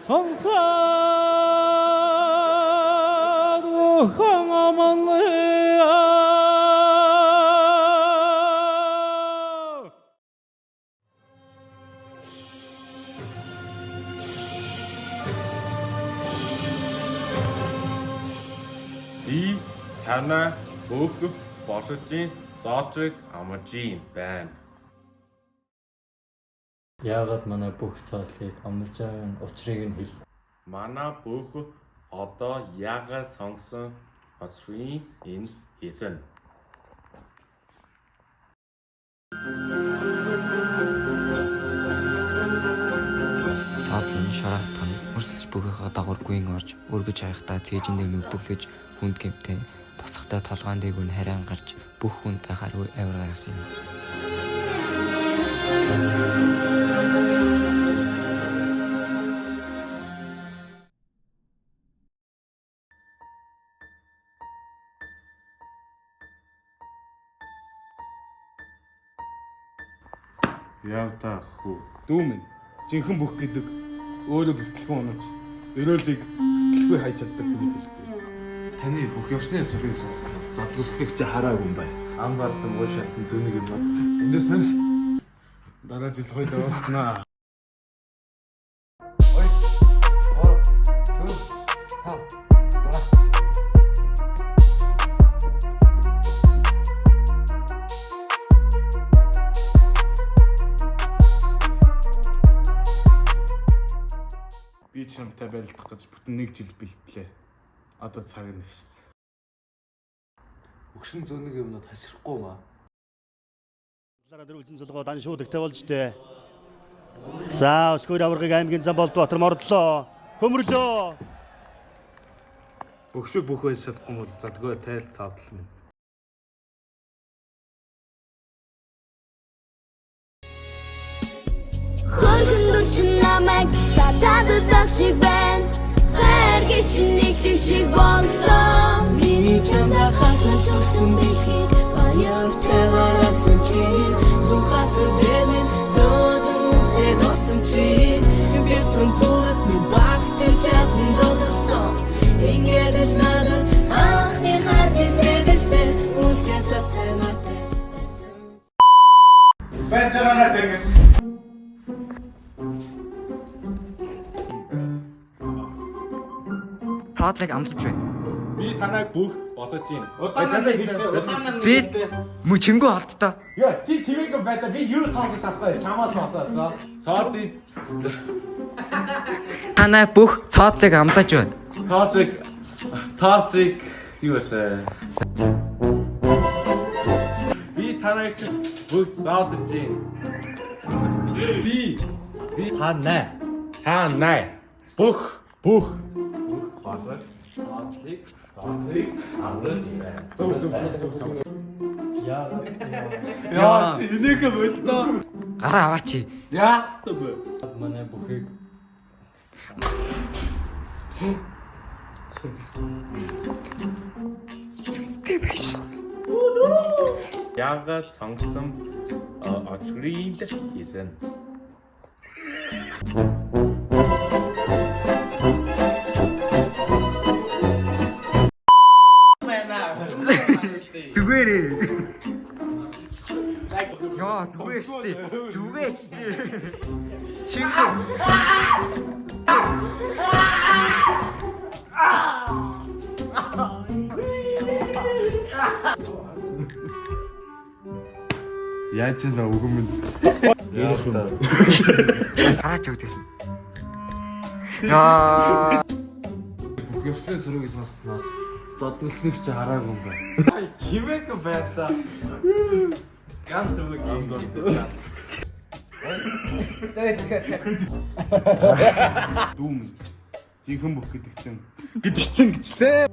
сонсоод ухаан аманлаа. Би танаа бүх босчийн цаатрыг амжийн байна. Яагаад манай бүх цаатлыг амлаж байгаа учрыг нь хэл. Манай бүх одоо яагаад сонгосон очрын энэ хэсэн. Цаадлан шараатхан өрсөлж бүгийнхаа дагаваргүйн орж өргөж хайхтаа цээжин дээр нүдгэлж хүнд гэмтэй босхтой толгоон дээгүүр нь харин гарч бүх хүнд байхаар авир гаргасан юм. Явтаа хүү. Дүүмэн жинхэнэ бүх гэдэг өөрөө бэлтгэлгүй онооч өрөөлийг бэлтгэлгүй хайж чаддаг хүний хэлдэг. Таны бүх явсны сургийг сонссноо задгүйсдэг чи хараагүй юм байна. Ам балдан уушаалтан зүүнийг юм. Эндээс тань дараа жил хоёул уулзнаа. Би чамтай байлдах гэж бүтэн 1 жил бэлтлээ. Одоо цаг нь ирсэн. Өгшин зөнийг юмнууд хашрахгүй маа. Талаараа дөрвөлжин цолгоо дан шуудагтай болж тээ. За өсгөр аваргыг аймгийн зам Болдбаатар мордлоо. Хөмөрлөө. Өгшөг бүх байж чадахгүй бол задгаа тайл цаадал минь. Хөргөндөр чин намайг татаад байх шиг байна. Хайргий чин нэглэх шиг боллоо. Миний чамдаа хатгаж өгсөн бэлхийг баяртайгаар авсан чи. Зүн хацар дэмэн зөөлөн үсэд орсон чи. Би сон зүрх минь багтаж чадсан додсон. Ингээд л надад анхны харны сэдэрсэн. Үлдээцээс танартай байсан. Бачаараа тэнгис. Цаадлыг амлаж байна. Би танайг бүх бодож юм. Удаанаа хэлээ. Би мөчөнгөө алдтаа. Яа, чи чимээг байта би юу сонсож чадахгүй. Чамаас сонсоосоо. Цаадыг Танай бүх цаадлыг амлаж байна. Цаатрыг юу вэ? Би танайг бүх цаатрыг би танай бүх босч цаатрыг амлаж байна. зөв. Яа, энийг болдоо. Гараа аваач. Яах вэ бэ? Манай бүхийг Яагаад сонгосон очрын хэсэн. Зүгээрээ. Яа, зүгээр штий. Зүгээр штий. Чингүү. Яаж нэ үгэн минь. Хараач өгдөө. Яа. Бүх явсны сургийг сонссноос задгүйсдэг чи хараагүй юм байна. Чимээг байта. Ганц үг юм. Дүүмэн жинхэнэ бүх гэдэг чинь гэж тээ.